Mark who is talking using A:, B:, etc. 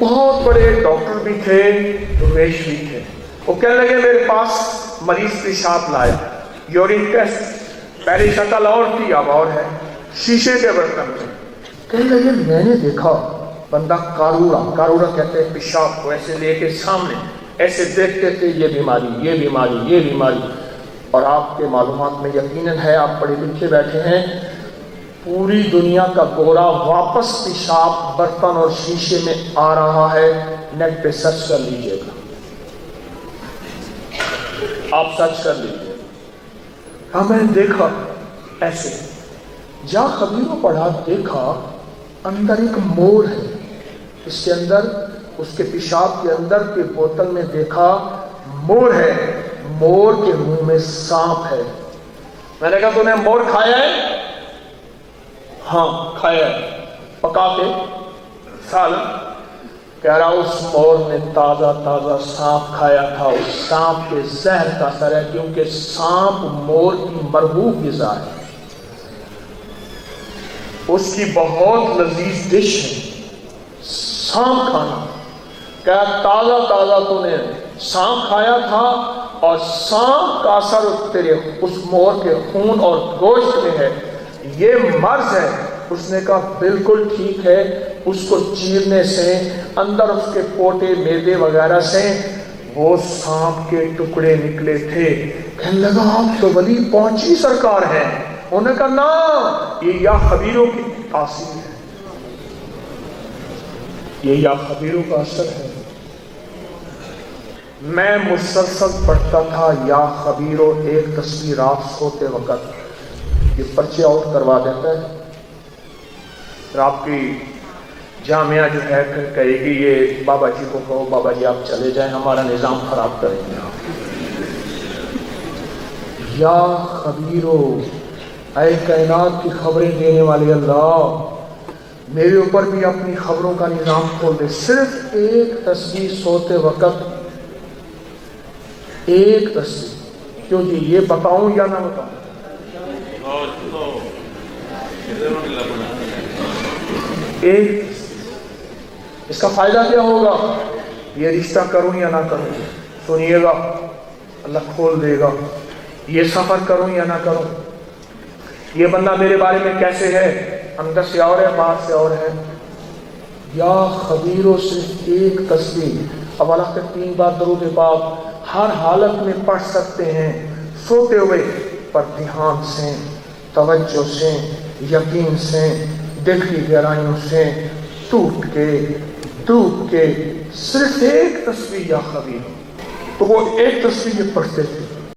A: بہت بڑے ڈاکٹر بھی تھے، درویش بھی تھے. وہ کہنے لگے میرے پاس مریض پیشاب لائے، یورین ٹیسٹ، پہلی شکل اور تھی اب اور ہے، شیشے کے برتن میں. کہنے لگے میں نے دیکھا بندہ کاروڑا کہتے ہیں پیشاب کو ایسے لے کے سامنے ایسے دیکھتے تھے، یہ بیماری یہ بیماری یہ بیماری. اور آپ کے معلومات میں یقیناً ہے، آپ پڑھے لکھے بیٹھے ہیں، پوری دنیا کا گورا واپس پیشاب برتن اور شیشے میں آ رہا ہے. نیٹ پہ سرچ کر لیجئے گا، آپ سرچ کر لیجئے. میں نے دیکھا ایسے جا خبیروں پڑھا، دیکھا اندر ایک مور ہے، اس کے اندر اس کے پیشاب کے اندر کے بوتل میں دیکھا مور ہے، مور کے منہ میں سانپ ہے. میں نے کہا تو نے مور کھایا ہے؟ ہاں کھایا ہے، پکا کے سالن. کہہ رہا اس مور نے تازہ سانپ کھایا تھا. اس سانپ کے زہر کا اثر ہے، کیونکہ سانپ مور کی مرغوب غذا ہے، اس کی بہت لذیذ ڈش ہے سانپ کھانا. کیا تازہ تو نے سانپ کھایا تھا، اور سانپ کا اثر تیرے اس مور کے خون اور گوشت میں ہے، یہ مرض ہے. اس نے کہا بالکل ٹھیک ہے. اس کو چیرنے سے اندر اس کے پوٹے معدے وغیرہ سے وہ سانپ کے ٹکڑے نکلے تھے. کہنے لگا آپ تو ولی پہنچی سرکار ہیں. انہوں نے کہا نا، یہ یا خبیروں کی تاثیر ہے، یہ یا خبیروں کا اثر ہے. میں مسلسل پڑھتا تھا یا خبیروں. ایک تصویر رات سوتے وقت یہ پرچے آؤٹ کروا دیتا ہے، پھر آپ کی جامعہ جو ہے پھر کہے گی یہ بابا جی کو کہو بابا جی آپ چلے جائیں، ہمارا نظام خراب کریں گے آپ. یا خبیرو، اے کائنات کی خبریں دینے والے اللہ، میرے اوپر بھی اپنی خبروں کا نظام کھول دے. صرف ایک تصویر سوتے وقت، ایک تصویر. کیوں جی یہ بتاؤں یا نہ بتاؤں؟ ایک، اس کا فائدہ کیا ہوگا؟ یہ رشتہ کروں یا نہ کروں؟ سنیے گا، اللہ کھول دے گا. یہ سفر کروں یا نہ کروں؟ یہ بندہ میرے بارے میں کیسے ہے، اندر سے اور ہے باہر سے اور ہے. یا خبیروں صرف ایک تصویر. اب اللہ کے 3 بار درود پاک ہر حالت میں پڑھ سکتے ہیں، سوتے ہوئے، پر دھیان سے، توجہ سے، یقین سے، دل کی گہرائیوں سے، ٹوٹ کے ڈوب کے. صرف ایک تصویر یا خبیر. تو وہ ایک تصویر یہ پڑھتے تھے.